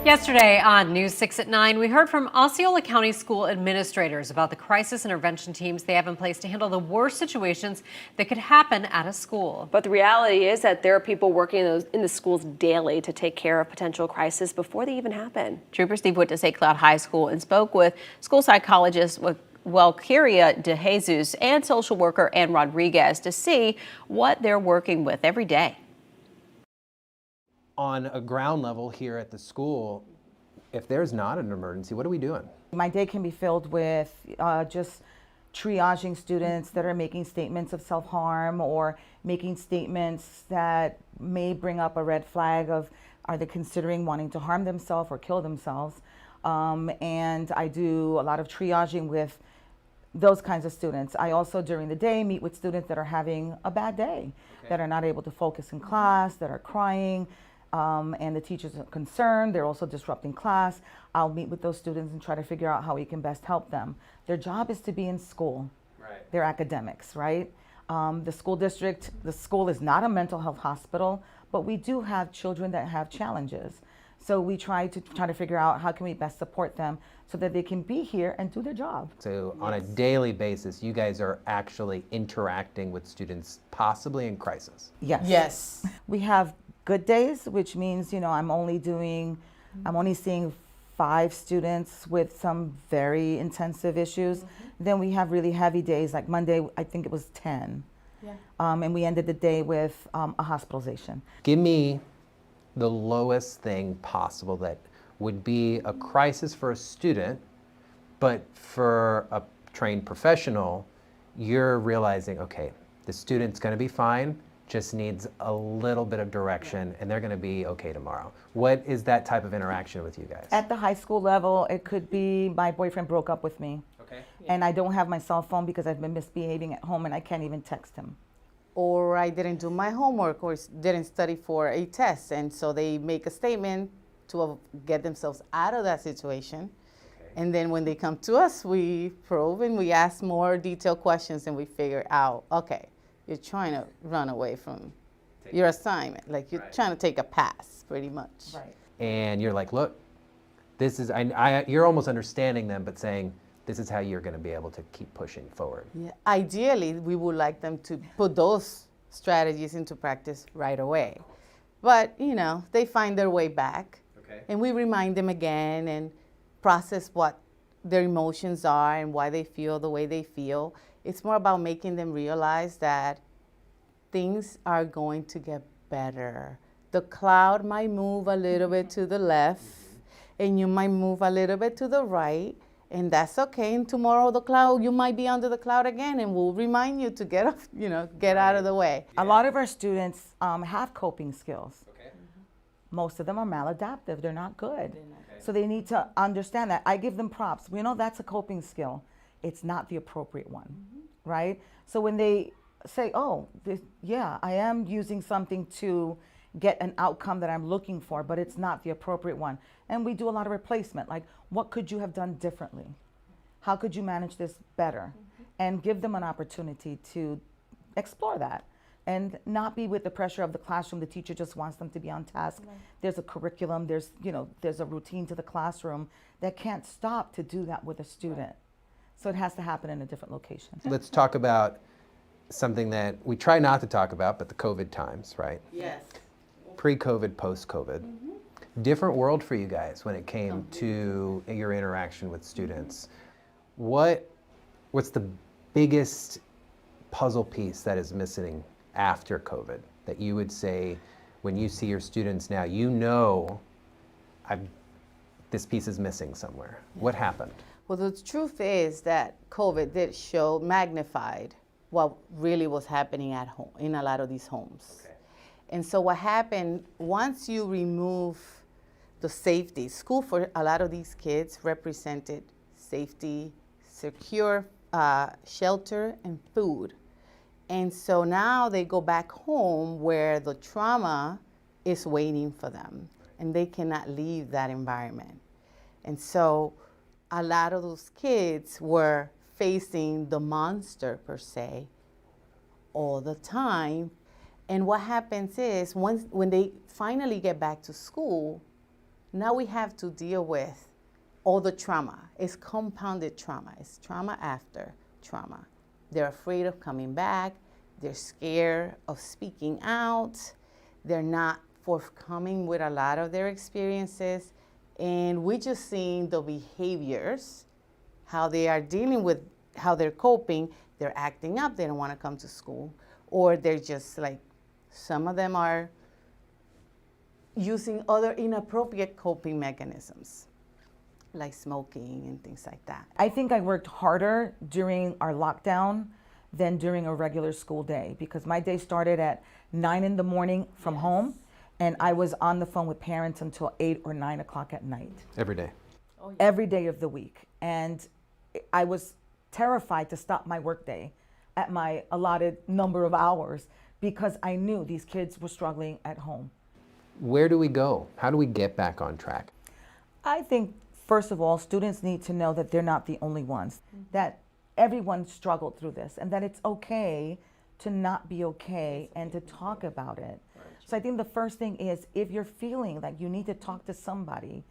Yesterday on News 6 at 9, we heard from Osceola County school administrators about the crisis intervention teams they have in place to handle the worst situations that could happen at a school. But the reality is that there are people working in the schools daily to take care of potential crises before they even happen. Trooper Steve went to St. Cloud High School and spoke with school psychologist Welkiria DeJesus and social worker Ann Rodriguez to see what they're working with every day. On a ground level here at the school, if there's not an emergency, what are we doing? My day can be filled with just triaging students that are making statements of self-harm or making statements that may bring up a red flag of are they considering wanting to harm themselves or kill themselves. And I do a lot of triaging with those kinds of students. I also during the day meet with students that are having a bad day, that are not able to focus in class, that are crying. And the teachers are concerned, they're also disrupting class. I'll meet with those students and try to figure out how we can best help them. Their job is to be in school. Right. They're academics, right? The school district, the school is not a mental health hospital, but we do have children that have challenges. So we try to figure out how can we best support them so that they can be here and do their job. So on a daily basis, you guys are actually interacting with students possibly in crisis. Yes. Yes. We have good days, which means, I'm only seeing 5 students with some very intensive issues. Then we have really heavy days, like Monday, I think it was 10. Yeah. And we ended the day with a hospitalization. Give me the lowest thing possible that would be a crisis for a student, but for a trained professional, you're realizing, okay, the student's gonna be fine, just needs a little bit of direction and they're gonna be okay tomorrow. What is that type of interaction with you guys? At the high school level, it could be my boyfriend broke up with me. Okay. And I don't have my cell phone because I've been misbehaving at home and I can't even text him. Or I didn't do my homework or didn't study for a test. And so they make a statement to get themselves out of that situation. Okay. And then when they come to us, we probe and we ask more detailed questions and we figure out, okay, you're trying to run away from your assignment. Like you're trying to take a pass, pretty much. Right. And you're like, look, this is, you're almost understanding them, but saying, this is how you're gonna be able to keep pushing forward. Yeah. Ideally, we would like them to put those strategies into practice right away. But, they find their way back. Okay. And we remind them again and process what their emotions are and why they feel the way they feel. It's more about making them realize that things are going to get better. The cloud might move a little bit to the left, and you might move a little bit to the right, and that's okay. And tomorrow you might be under the cloud again, and we'll remind you to get off, get out of the way. A lot of our students have coping skills. Okay. Most of them are maladaptive. They're not good. So they need to understand that. I give them props. That's a coping skill. It's not the appropriate one, right? So when they say, oh, I am using something to get an outcome that I'm looking for, but it's not the appropriate one. And we do a lot of replacement, like what could you have done differently? How could you manage this better? And give them an opportunity to explore that and not be with the pressure of the classroom. The teacher just wants them to be on task. Right. There's a curriculum, there's a routine to the classroom that can't stop to do that with a student. So it has to happen in a different location. Let's talk about something that we try not to talk about, but the COVID times, right? Yes. Pre-COVID, post-COVID. Different world for you guys when it came to your interaction with students. What's the biggest puzzle piece that is missing after COVID that you would say when you see your students now, this piece is missing somewhere? What happened? Well, the truth is that COVID did magnified what really was happening at home, in a lot of these homes. Okay. And so what happened, once you remove the safety, school for a lot of these kids represented safety, secure shelter, and food. And so now they go back home where the trauma is waiting for them, and they cannot leave that environment. And so a lot of those kids were facing the monster, per se, all the time. And what happens is, when they finally get back to school, Now we have to deal with all the trauma. It's compounded trauma. It's trauma after trauma. They're afraid of coming back. They're scared of speaking out. They're not forthcoming with a lot of their experiences. And we're just seeing the behaviors, how they are dealing with, how they're coping. They're acting up. They don't want to come to school. Or they're just like, some of them are using other inappropriate coping mechanisms, like smoking and things like that. I think I worked harder during our lockdown than during a regular school day, because my day started at 9 in the morning from home, and I was on the phone with parents until 8 or 9 o'clock at night, Every day. every day of the week. And I was terrified to stop my workday at my allotted number of hours, because I knew these kids were struggling at home. Where do we go? How do we get back on track? I think, first of all, students need to know that they're not the only ones, that everyone struggled through this, and that it's okay to not be okay and to talk about it. So I think the first thing is, if you're feeling like you need to talk to somebody,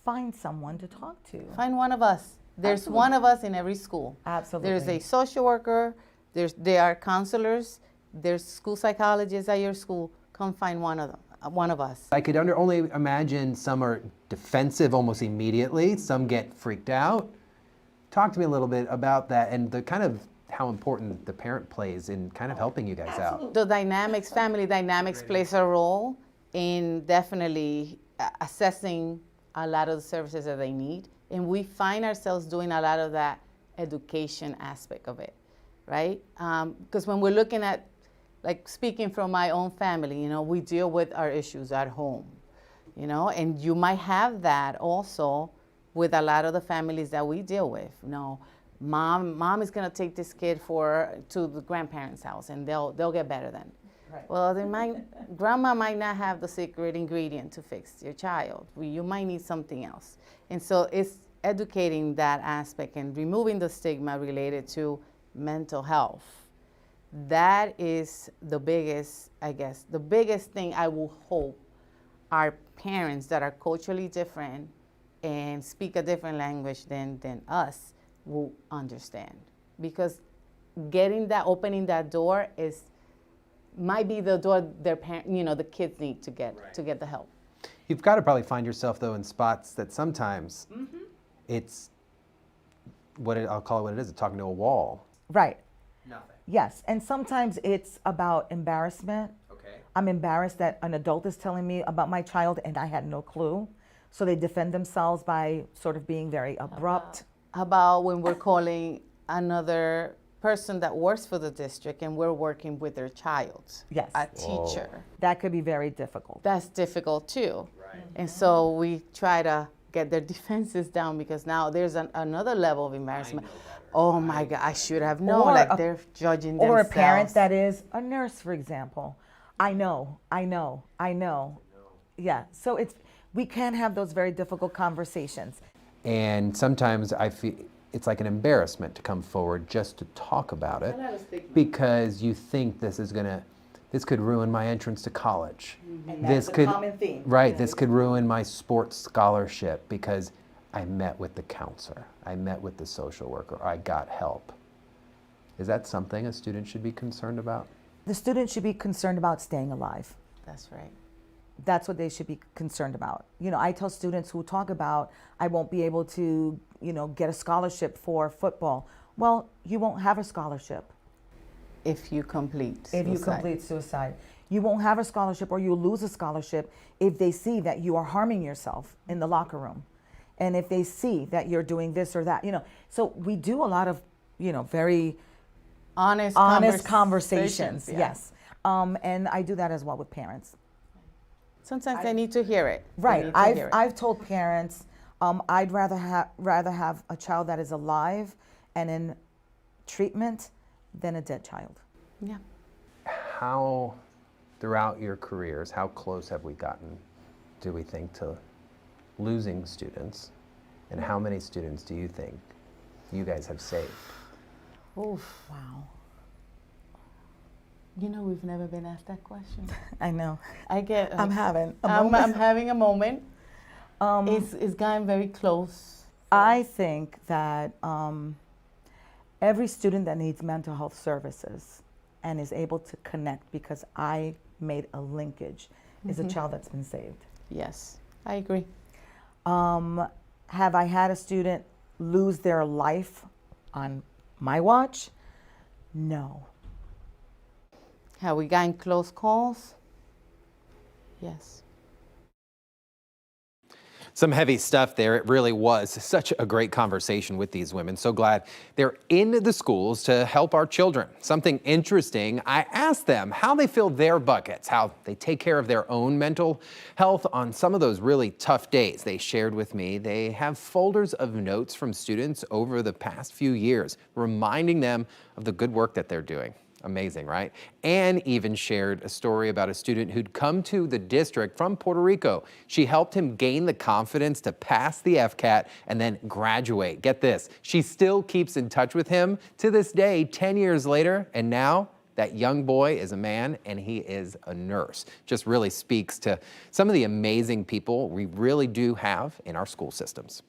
find someone to talk to. Find one of us. There's one of us in every school. Absolutely. There's a social worker, there are counselors, there's school psychologists at your school. Come find one of them, one of us. I could only imagine some are defensive almost immediately, some get freaked out. Talk to me a little bit about that and the kind of how important the parent plays in kind of helping you guys out. The dynamics, family dynamics plays a role in definitely assessing a lot of the services that they need. And we find ourselves doing a lot of that education aspect of it, right? Because when we're looking at, like speaking from my own family, we deal with our issues at home, and you might have that also with a lot of the families that we deal with. Mom is gonna take this kid to the grandparents' house, and they'll get better then. Right. Well, grandma might not have the secret ingredient to fix your child. You might need something else. And so it's educating that aspect and removing the stigma related to mental health. That is the biggest, the biggest thing I will hope our parents that are culturally different and speak a different language than us will understand. Because opening that door might be the door their the kids need to get the help. You've got to probably find yourself though in spots that sometimes it's I'll call it what it is, it's talking to a wall. Right. Nothing. Yes, and sometimes it's about embarrassment. Okay. I'm embarrassed that an adult is telling me about my child and I had no clue. So they defend themselves by sort of being very abrupt. How about when we're calling another person that works for the district and we're working with their child? Yes. A teacher. That could be very difficult. That's difficult too. Right. And so we try to get their defenses down, because now there's another level of embarrassment. Oh my God, I should have known. Or they're judging Or themselves. a parent that is a nurse, for example. I know. Yeah, so we can have those very difficult conversations. And sometimes I feel it's like an embarrassment to come forward just to talk about it, because you think this could ruin my entrance to college. And that's a common theme. Right, this could ruin my sports scholarship because I met with the counselor, I met with the social worker, I got help. Is that something a student should be concerned about? The student should be concerned about staying alive. That's right. That's what they should be concerned about. I tell students who talk about, I won't be able to, get a scholarship for football. Well, you won't have a scholarship. If you complete If you complete suicide. You won't have a scholarship, or you'll lose a scholarship if they see that you are harming yourself in the locker room. And if they see that you're doing this or that, So we do a lot of, very honest conversations. Yeah. Yes. And I do that as well with parents. Sometimes they need to hear it. They Right. need to hear it. I've told parents, I'd rather have a child that is alive and in treatment than a dead child. Yeah. How, throughout your careers, how close have we gotten, do we think, to losing students? And how many students do you think you guys have saved? Oof. Wow. We've never been asked that question. I know. I get. I'm having a I'm moment. having a moment. It's gotten very close. I think that every student that needs mental health services and is able to connect because I made a linkage is a child that's been saved. Yes, I agree. Have I had a student lose their life on my watch? No. Have we gotten close calls? Yes. Some heavy stuff there. It really was such a great conversation with these women. So glad they're in the schools to help our children. Something interesting, I asked them how they fill their buckets, how they take care of their own mental health on some of those really tough days. They shared with me they have folders of notes from students over the past few years, reminding them of the good work that they're doing. Amazing, right? Anne even shared a story about a student who'd come to the district from Puerto Rico. She helped him gain the confidence to pass the FCAT and then graduate. Get this, she still keeps in touch with him to this day, 10 years later, and now that young boy is a man and he is a nurse. Just really speaks to some of the amazing people we really do have in our school systems.